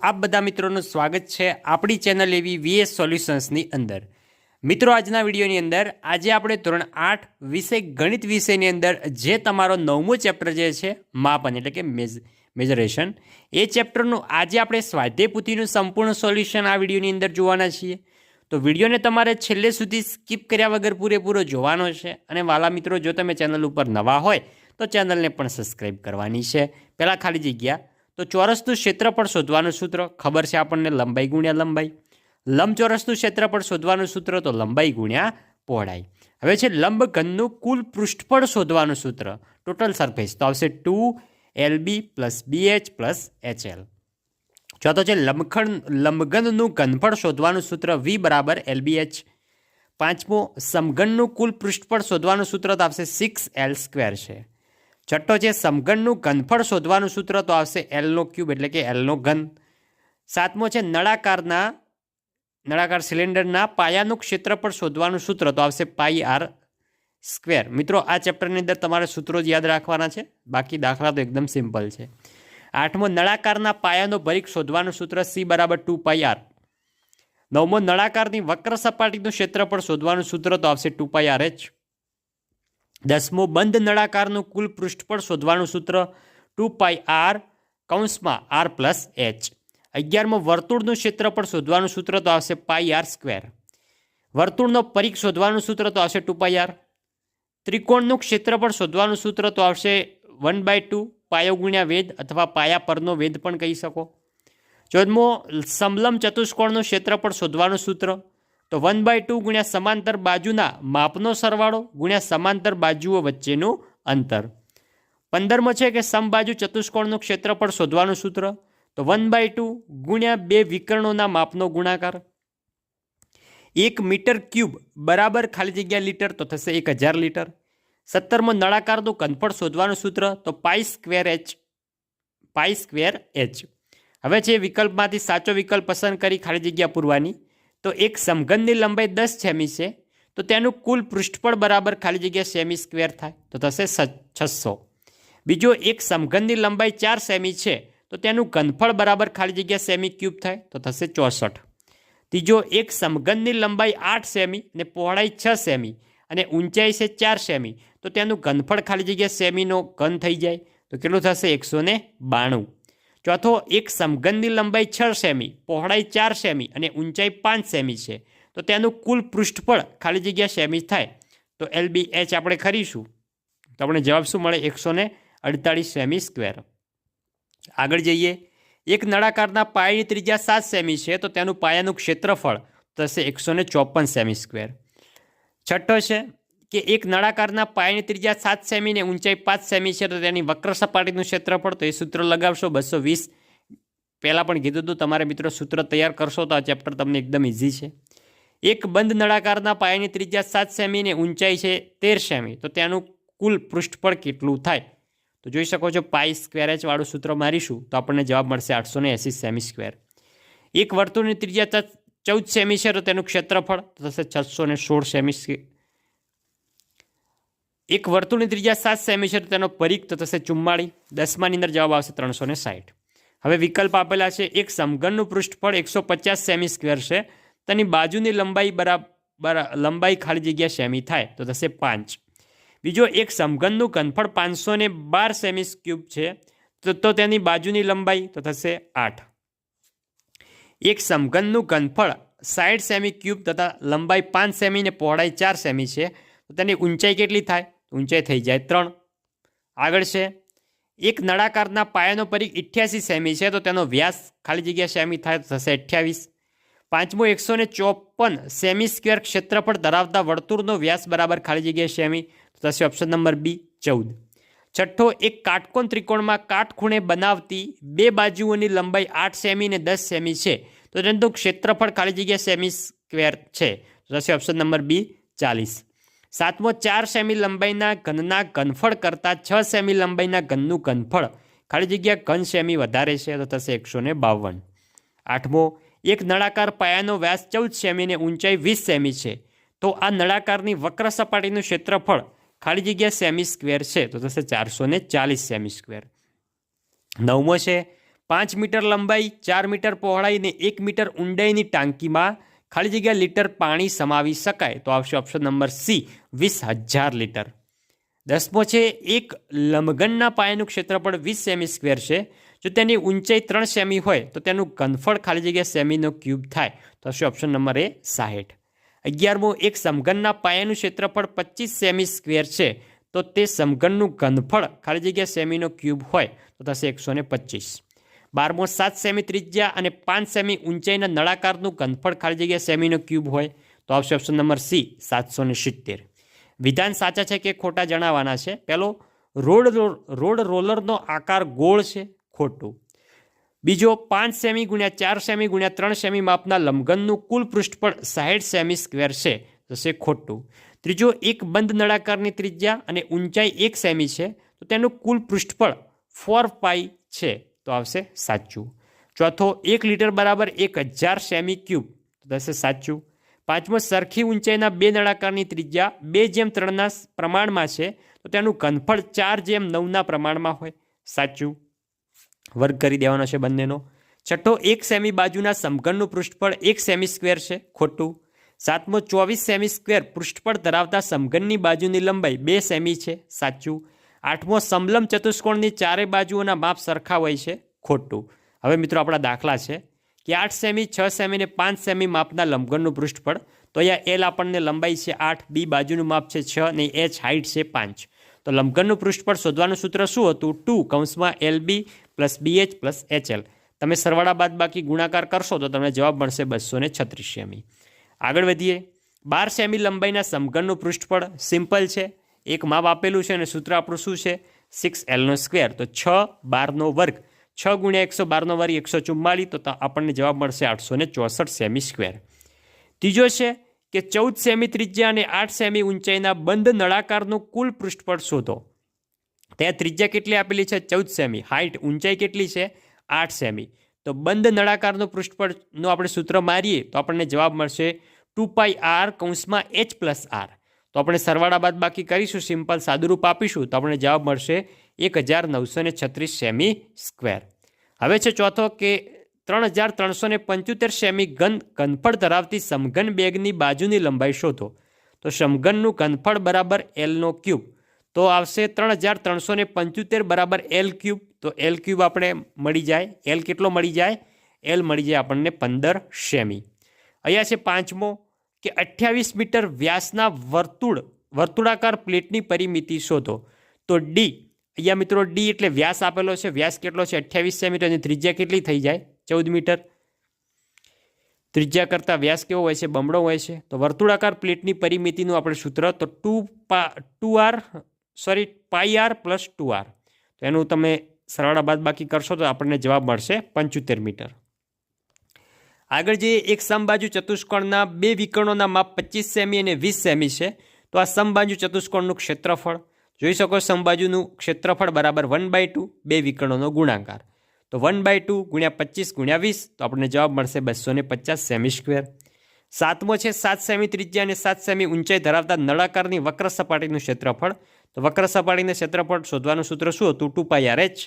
આપ બધા મિત્રોનું સ્વાગત છે આપણી ચેનલ એવી વીએસ સોલ્યુશન્સની અંદર। મિત્રો આજના વિડીયોની અંદર આજે આપણે ધોરણ 8 વિષય ગણિત વિષયની અંદર જે તમારો 9મું ચેપ્ટર જે છે માપન એટલે કે મેઝરેશન, એ ચેપ્ટરનું આજે આપણે સ્વાધ્યાય પોથીનું સંપૂર્ણ સોલ્યુશન આ વિડીયોની અંદર જોવાના છીએ। તો વિડીયોને તમારે છેલ્લે સુધી સ્કીપ કર્યા વગર પૂરેપૂરો જોવાનો છે। અને વાલા મિત્રો, જો તમે ચેનલ ઉપર નવા હોય તો ચેનલને પણ સબસ્ક્રાઈબ કરવાની છે। પહેલાં ખાલી જગ્યા તો ચોરસનું ક્ષેત્રફળ શોધવાનું સૂત્ર ખબર છે આપણને, લંબાઈ ગુણ્યા લંબાઈ। લંબચોરસનું ક્ષેત્રફળ શોધવાનું સૂત્ર તો લંબાઈ ગુણ્યા પહોળાઈ। હવે છે લંબઘનનું કુલ પૃષ્ઠફળ શોધવાનું સૂત્ર, ટોટલ સરફેસ, તો આવશે 2LB + BH + HL। ચોથો છે લંબઘનનું ઘનફળ શોધવાનું સૂત્ર V = LBH। પાંચમો સમઘનનું કુલ પૃષ્ઠફળ શોધવાનું સૂત્ર તો આવશે 6L² છે। છઠ્ઠો છે સમઘનનું ઘનફળ શોધવાનું સૂત્ર તો આવશે L³ એટલે કે L નો ઘન। સાતમો છે નળાકાર સિલિન્ડરના પાયાનું ક્ષેત્રફળ શોધવાનું સૂત્ર તો આવશે πr²। મિત્રો આ ચેપ્ટરની અંદર તમારે સૂત્રો જ યાદ રાખવાના છે, બાકી દાખલા તો એકદમ સિમ્પલ છે। આઠમો નળાકારના પાયાનો ભરીખ શોધવાનું સૂત્ર C = 2πr। નવમો નળાકારની વક્ર સપાટીનું ક્ષેત્રફળ શોધવાનું સૂત્ર તો આવશે 2πrh। દસમો બંધ નળાકારનું કુલ પૃષ્ઠફળ શોધવાનું સૂત્ર 2πr + h। 11મો વર્તુળનું ક્ષેત્રફળ શોધવાનું સૂત્ર તો આવશે πr²। વર્તુળનો પરિઘ શોધવાનું સૂત્ર તો આવશે 2πr। ત્રિકોણનું ક્ષેત્રફળ શોધવાનું સૂત્ર તો આવશે 1/2 પાયો ગુણ્યા વેધ અથવા પાયા પરનો વેધ પણ કહી શકો। 14મો સમલંબ ચતુષ્કોણનું ક્ષેત્રફળ શોધવાનું સૂત્ર તો 1/2 ગુણ્યા સમાંતર બાજુના માપનો સરવાળો ગુણ્યા સમાંતર બાજુઓ વચ્ચેનું અંતર। 15મો છે કે સમબાજુ ચતુષ્કોણનું ક્ષેત્રફળ શોધવાનું સૂત્ર તો 1/2 ગુણ્યા બે વિકર્ણોના માપનો ગુણાકાર। 1 મીટર ક્યુબ બરાબર ખાલી જગ્યા લીટર તો થશે 1000 લીટર। 17મો નળાકારનું ઘનફળ શોધવાનું સૂત્ર તો π²h। હવે છે વિકલ્પમાંથી સાચો વિકલ્પ પસંદ કરી ખાલી જગ્યા પૂરવાની। તો એક સમઘનની લંબાઈ 10 સેમી છે તો તેનું કુલ પૃષ્ઠફળ બરાબર ખાલી જગ્યા સેમી² થાય તો થશે 600। બીજો એક સમઘનની લંબાઈ 4 સેમી છે તો તેનું ઘનફળ બરાબર ખાલી જગ્યા સેમી³ થાય તો થશે 64। ત્રીજો એક સમઘનની લંબાઈ 8 સેમી અને પહોળાઈ 6 સેમી અને ઊંચાઈ છે 4 સેમી તો તેનું ઘનફળ ખાલી જગ્યા સેમીનો ઘન થઈ જાય તો કેટલું થશે 192। ચોથો એક સમઘનની લંબાઈ 6 સેમી, પહોળાઈ 4 સેમી અને ઊંચાઈ 5 સેમી છે તો તેનું કુલ પૃષ્ઠફળ ખાલી જગ્યા સેમી થાય તો LBH આપણે કરીશું તો આપણે જવાબ શું મળે 148 સેમી²। આગળ જઈએ, એક નળાકારના પાયાની ત્રિજ્યા 7 સેમી છે તો તેનું પાયાનું ક્ષેત્રફળ થશે 154 સેમી²। છઠ્ઠો છે કે એક નળાકારના પાયાની ત્રિજ્યા 7 સેમી ને ઊંચાઈ 5 સેમી છે તો તેની વક્ર સપાટીનું ક્ષેત્રફળ તો એ સૂત્ર લગાવશો 220। પહેલાં પણ કીધું હતું તમારે મિત્રો સૂત્ર તૈયાર કરશો તો આ ચેપ્ટર તમને એકદમ ઇઝી છે। એક બંધ નળાકારના પાયાની ત્રિજ્યા 7 સેમી ને ઊંચાઈ છે 13 સેમી તો તેનું કુલ પૃષ્ઠફળ કેટલું થાય તો જોઈ શકો છો π² વાળું સૂત્ર મારીશું તો આપણને જવાબ મળશે 880 સેમી²। એક વર્તુળની ત્રિજ્યા 14 સેમી છે તો તેનું ક્ષેત્રફળ થશે 616 સેમી²। એક વર્તુળની ત્રિજ્યા 7 સેમી છે તો તેનો પરિઘ તો થશે 44। 10માની અંદર જવાબ આવશે 360। હવે વિકલ્પ આપેલા છે, એક સમઘનનું પૃષ્ઠફળ 150 સેમી² છે, તેની બાજુની લંબાઈ ખાલી જગ્યા સેમી થાય તો થશે 5। બીજો એક સમઘનનું ઘનફળ 512 સેમી³ છે તો તેની બાજુની લંબાઈ તો થશે 8। એક સમઘનનું ઘનફળ 60 સેમી³ તથા લંબાઈ 5 સેમી ને પહોળાઈ 4 સેમી છે તો તેની ઊંચાઈ કેટલી થાય? ઊંચાઈ થઈ જાય 3। આગળ છે, એક નળાકારના પાયાનો પરિઘ 88 સેમી છે તો તેનો વ્યાસ ખાલી જગ્યા સેમી થાય તો થશે 28। પાંચમો 154 સેમી² ક્ષેત્રફળ ધરાવતા વર્તુળનો વ્યાસ બરાબર ખાલી જગ્યા સેમી તો થશે ઓપ્શન નંબર B 14। છઠ્ઠો, એક કાટકોણ ત્રિકોણમાં કાટખૂણે બનાવતી બે બાજુઓની લંબાઈ 8 સેમી ને 10 સેમી છે તો તેનું ક્ષેત્રફળ ખાલી જગ્યા સેમી² છે તો થશે ઓપ્શન નંબર B 40। સાતમો, 4 સેમી લંબાઈના ઘનના ઘનફળ કરતાં 6 સેમી લંબાઈના ઘનનું ઘનફળ ખાલી જગ્યા ઘન સેમી વધારે છે તો થશે 152। આઠમો, એક નળાકાર પાયાનો વ્યાસ 14 સેમી અને ઊંચાઈ 20 સેમી છે તો આ નળાકારની વક્ર સપાટીનું ક્ષેત્રફળ ખાલી જગ્યા સેમી² છે તો થશે 440 સેમી²। નવમો છે 5 મીટર લંબાઈ, 4 મીટર પહોળાઈ ને 1 મીટર ઊંડાઈની ટાંકીમાં ખાલી જગ્યા લીટર પાણી સમાવી શકાય, તો આવશે ઓપ્શન નંબર સી 20,000 લીટર. 10મો છે, એક લંબઘનના પાયાનું ક્ષેત્રફળ 20 સેમી સ્ક્વેર છે. જો તેની ઊંચાઈ 3 સેમી હોય તો તેનું ઘનફળ ખાલી જગ્યા સેમીનો ક્યુબ થાય, તો આવશે ઓપ્શન નંબર એ 60. 11મો, એક સમઘનના પાયાનું ક્ષેત્રફળ 25 સેમી સ્ક્વેર છે, તો તે સમઘનનું ઘનફળ ખાલી જગ્યા સેમીનો ક્યુબ હોય તો થશે 125. 12મો, 7 સેમી ત્રિજ્યા અને 5 સેમી ઊંચાઈના નળાકારનું ઘનફળ ખાલી જગ્યા સેમીનો ક્યુબ હોય તો આવશે ઓપ્શન નંબર સી 770. વિધાન સાચા છે કે ખોટા જણાવવાના છે. પહેલો, રોડ રોલરનો આકાર ગોળ છે, ખોટું. બીજો, 5 સેમી ગુણ્યા 4 સેમી ગુણ્યા 3 સેમી માપના લંબઘનનું કુલ પૃષ્ઠફળ 60 સેમી સ્ક્વેર છે, થશે ખોટું. ત્રીજો, એક બંધ નળાકારની ત્રિજ્યા અને ઊંચાઈ 1 સેમી છે, તો તેનું કુલ પૃષ્ઠફળ 4 પાઈ છે, તો આવશે સાચું. ચોથો, 1 લીટર બરાબર 1000 સેમી ક્યુબ, તો થશે સાચું. પાંચમો, સરખી ઊંચાઈના બે નળાકારની ત્રિજ્યા 2:3ના પ્રમાણમાં છે, તો તેનું ઘનફળ 4:9ના પ્રમાણમાં હોય, સાચું. વર્ગ કરી દેવાનો છે બંનેનો. છઠ્ઠો, 1 સેમી બાજુના સમઘનનું પૃષ્ઠફળ 1 સેમી સ્ક્વેર છે, ખોટું. સાતમો, 24 સેમી સ્ક્વેર પૃષ્ઠફળ ધરાવતા સમઘનની બાજુની લંબાઈ 2 સેમી છે, સાચું. આઠમો, સમલંબ ચતુષ્કોણની ચારે બાજુઓના માપ સરખા હોય છે, ખોટું. હવે મિત્રો આપણા દાખલા છે કે 8 સેમી, 6 સેમી ને 5 સેમી માપના લંબઘનનું પૃષ્ઠફળ, તો અહીંયા એલ આપણને લંબાઈ છે 8, બી બાજુનું માપ છે 6 અને એચ હાઇટ છે 5. તો લંબઘનનું પૃષ્ઠફળ શોધવાનું સૂત્ર શું હતું? 2 LB + BH + HL. તમે સરવાળા બાદ બાકી ગુણાકાર કરશો તો તમને જવાબ મળશે 236 સેમી. આગળ વધીએ. 12 સેમી લંબાઈના સમઘનનું પૃષ્ઠફળ સિમ્પલ છે, એક માપ આપેલું છે અને સૂત્ર આપણું શું છે? 6L². તો 6 12નો વર્ગ, 6 ગુણ્યા 112નો વર્ગ 144, તો આપણને જવાબ મળશે 864 સેમી સ્ક્વેર. ત્રીજો છે કે 14 સેમી ત્રિજ્યા અને 8 સેમી ઊંચાઈના બંધ નળાકારનું કુલ પૃષ્ઠફળ શોધો. ત્યાં ત્રિજ્યા કેટલી આપેલી છે? 14 સેમી. હાઇટ ઊંચાઈ કેટલી છે? 8 સેમી. તો બંધ નળાકારનું પૃષ્ઠફળનું આપણે સૂત્ર મારીએ તો આપણને જવાબ મળશે 2πr (h + r). તો આપણે સરવાળા બાદ બાકી કરીશું, સિમ્પલ સાદુરૂપ આપીશું તો આપણને જવાબ મળશે 1936 સેમી સ્ક્વેર. હવે છે ચોથો કે 3375 સેમી ઘનફળ ધરાવતી સમઘન બેગની બાજુની લંબાઈ શોધો. તો સમઘનનું ઘનફળ બરાબર એલનો ક્યુબ, તો આવશે 3375 બરાબર એલ ક્યુબ. તો એલ ક્યુબ આપણે મળી જાય, એલ કેટલો મળી જાય? એલ મળી જાય આપણને 15 સેમી. અહીંયા છે પાંચમો કે 28 મીટર વ્યાસના વર્તુળાકાર પ્લેટની પરિમિતિ શોધો. તો ડી, અહીંયા મિત્રો ડી એટલે વ્યાસ આપેલો છે, વ્યાસ કેટલો છે? 28 સેમી. તો એની ત્રિજ્યા કેટલી થઈ જાય? 14 મીટર. ત્રિજ્યા કરતાં વ્યાસ કેવો હોય છે? બમણો હોય છે. તો વર્તુળાકાર પ્લેટની પરિમિતિનું આપણે સૂત્ર તો πr + 2r. તો એનું તમે સરવાળા બાદ બાકી કરશો તો આપણને જવાબ મળશે 75 મીટર. આગળ જઈએ. એક સમબાજુ ચતુષ્કોણના બે વિકર્ણોના માપ 25 સેમી અને 20 સેમી છે. તો આ સમબાજુ ચતુષ્કોણનું ક્ષેત્રફળ જોઈ શકો. સમબાજુનું ક્ષેત્રફળ બરાબર 1/2 બે વિકર્ણોનો ગુણાકાર. તો 1/2 × 25 × 20, તો આપણને જવાબ મળશે 250 સેમી સ્ક્વેર. સાતમો છે 7 સેમી ત્રિજ્યા અને 7 સેમી ઊંચાઈ ધરાવતા નળાકારની વક્ર સપાટીનું ક્ષેત્રફળ. તો વક્ર સપાટીનું ક્ષેત્રફળ શોધવાનું સૂત્ર શું હતું? 2πrh.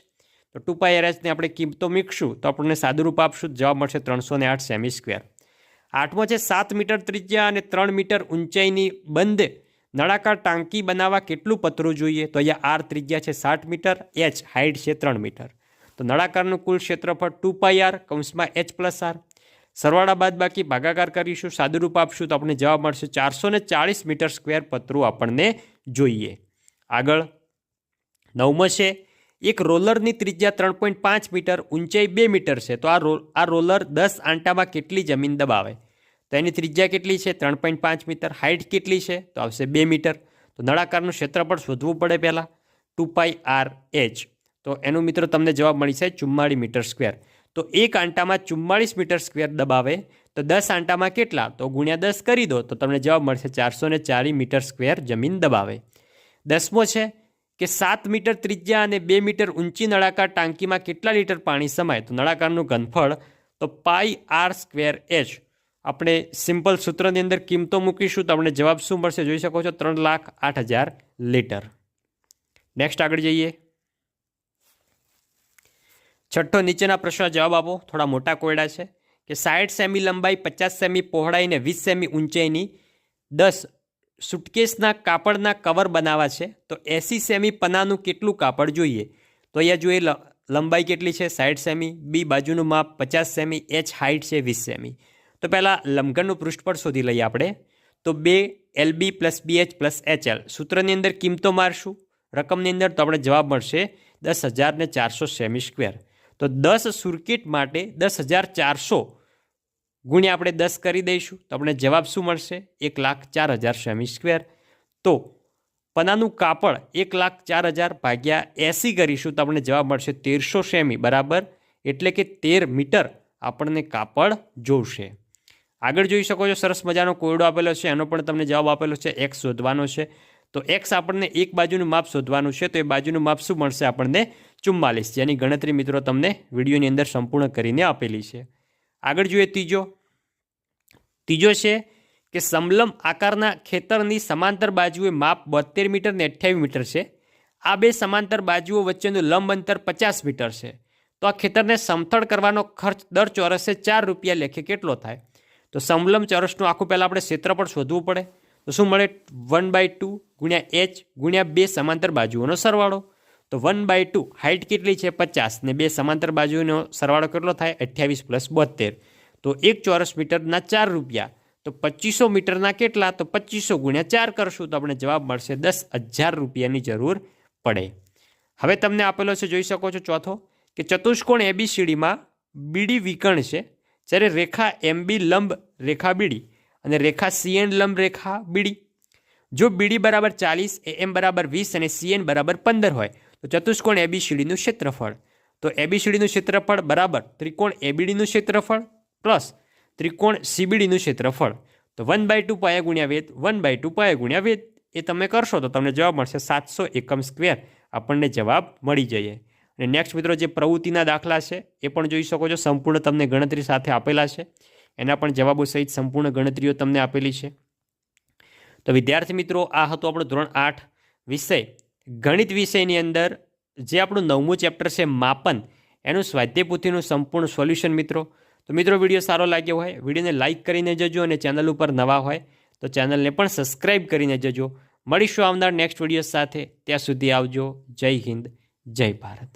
તો 2πrh ને આપણે કિંમતો મૂકશું તો આપણને સાદુરૂપ આપશું, જવાબ મળશે 308 સેમી સ્ક્વેર. આઠમો છે 7 મીટર ત્રિજ્યા અને 3 મીટર ઊંચાઈની બંધ નળાકાર ટાંકી બનાવવા કેટલું પતરું જોઈએ? તો અહીંયા r ત્રિજ્યા છે 60 મીટર, h હાઇટ છે 3 મીટર. તો નળાકારનું કુલ ક્ષેત્રફળ 2πr (h + r). સરવાળા બાદ બાકી ભાગાકાર કરીશું, સાદુરૂપ આપશું તો આપણને જવાબ મળશે 440 મીટર સ્ક્વેર પતરું આપણને જોઈએ. આગળ નવમો છે એક રોલરની ત્રિજ્યા 3.5 મીટર, ઊંચાઈ 2 મીટર છે. તો આ રોલર 10 આંટામાં કેટલી જમીન દબાવે? તો એની ત્રિજ્યા કેટલી છે? 3.5 મીટર. હાઇટ કેટલી છે? તો આવશે 2 મીટર. તો નળાકારનું ક્ષેત્રફળ શોધવું પડે પહેલાં, 2πrh. તો એનું મિત્રો તમને જવાબ મળી છે 44 મીટર સ્ક્વેર. તો એક આંટામાં 44 મીટર સ્ક્વેર દબાવે તો 10 આંટામાં કેટલા? તો ગુણ્યા 10 કરી દો તો તમને જવાબ મળશે 440 મીટર સ્ક્વેર જમીન દબાવે. દસમો છે કે 7 મીટર ત્રિજ્યા અને 2 મીટર ઊંચી નળાકાર ટાંકીમાં કેટલા લીટર પાણી સમાય? તો નળાકારનું ઘનફળ તો πr²h. આપણે સિમ્પલ સૂત્રની અંદર કિંમતો મૂકીશું તો આપણે જવાબ શું મળશે? જોઈ શકો છો 3,08,000 લીટર. નેક્સ્ટ આગળ જઈએ. છઠ્ઠો નીચેના પ્રશ્નનો જવાબ આપો. થોડા મોટા કોયડા છે કે 60 સેમી લંબાઈ, 50 સેમી પહોળાઈ ને 20 સેમી ઊંચાઈની 10 સુટકેસના કાપડના કવર બનાવવા છે તો 80 સેમી પનાનું કેટલું કાપડ જોઈએ? તો અહીંયા જોઈએ લંબાઈ કેટલી છે 60 સેમી, બી બાજુનું માપ 50 સેમી, એચ હાઇટ છે 20 સેમી. તો પહેલાં લંબઘનનું પૃષ્ઠફળ શોધી લઈએ આપણે. તો 2 LB + BH + HL સૂત્રની અંદર કિંમતો મારશું રકમની અંદર તો આપણે જવાબ મળશે 10,400 સેમી સ્ક્વેર. તો 10 સર્કિટ માટે 10,400 ગુણ્યા આપણે 10 કરી દઈશું તો આપણે જવાબ શું મળશે? 1,04,000 સેમી સ્ક્વેર. તો પનાનું કાપડ 1,04,000 ભાગ્યા 80 કરીશું તો આપણને જવાબ મળશે 1300 સેમી બરાબર, એટલે કે 13 મીટર આપણને કાપડ જોશે. આગળ જોઈ શકો છો સરસ મજાનો કોયડો આપેલો છે, એનો પણ તમને જવાબ આપેલો છે. એક્સ શોધવાનો છે તો એક્સ આપણને એક બાજુનું માપ શોધવાનું છે તો એ બાજુનું માપ શું મળશે આપણને? 44, જેની ગણતરી મિત્રો તમને વિડીયોની અંદર સંપૂર્ણ કરીને આપેલી છે. આગળ જોઈએ ત્રીજો છે કે સમલંબ આકારના ખેતરની સમાંતર બાજુએ માપ 72 મીટર ને 28 મીટર છે. આ બે સમાંતર બાજુઓ વચ્ચેનું લંબ અંતર 50 મીટર છે. તો આ ખેતરને સમથળ કરવાનો ખર્ચ દર ચોરસે 4 રૂપિયા લેખે કેટલો થાય? તો સમલંબ ચોરસનું આખું પહેલાં આપણે ક્ષેત્રફળ શોધવું પડે. તો શું મળે? 1/2 ગુણ્યા એચ ગુણ્યા બે સમાંતર બાજુઓનો સરવાળો. તો 1/2 હાઇટ કેટલી છે 50 ને બે સમાંતર બાજુઓનો સરવાળો કેટલો થાય? 28 + 72. તો 1 ચોરસ મીટરના 4 રૂપિયા. તો 2500 મીટરના કેટલા? તો 2500 ગુણ્યા 4 કરશું તો આપણે જવાબ મળશે 10,000 રૂપિયાની જરૂર પડે. હવે તમને આપેલો છે જોઈ શકો છો ચોથો કે ચતુષ્કોણ ABCDમાં BD વિકર્ણ છે, જ્યારે રેખા MB લંબ રેખા BD અને રેખા CN લંબ રેખા BD. જો BD બરાબર 40, AM બરાબર 20 અને CN બરાબર 15 હોય તો ચતુષ્કોણ ABCDનું ક્ષેત્રફળ. તો ABCDનું ક્ષેત્રફળ બરાબર ત્રિકોણ ABDનું ક્ષેત્રફળ પ્લસ ત્રિકોણ CBDનું ક્ષેત્રફળ. તો 1/2 પાયા ગુણ્યા વેધ, 1/2 પાયા ગુણ્યા વેધ એ તમે કરશો તો તમને જવાબ મળશે 700 એકમ સ્ક્વેર આપણને જવાબ મળી જાય. અને નેક્સ્ટ મિત્રો જે પ્રવૃત્તિના દાખલા છે એ પણ જોઈ શકો છો, સંપૂર્ણ તમને ગણતરી સાથે આપેલા છે, એના પણ જવાબો સહિત સંપૂર્ણ ગણતરીઓ તમને આપેલી છે. તો વિદ્યાર્થી મિત્રો આ હતું આપણું ધોરણ 8 વિષય ગણિત વિષયની અંદર જે આપણું 9મું ચેપ્ટર છે માપન, એનું સ્વાધ્યાય પોથીનું સંપૂર્ણ સોલ્યુશન મિત્રો. તો મિત્રો વિડીયો સારો લાગ્યો હોય વિડીયોને લાઇક કરીને જજો અને ચેનલ ઉપર નવા હોય તો ચેનલને પણ સબસ્ક્રાઈબ કરીને જજો. મળીશું આવનાર નેક્સ્ટ વિડીયો સાથે. ત્યાં સુધી આવજો. જય હિન્દ, જય ભારત.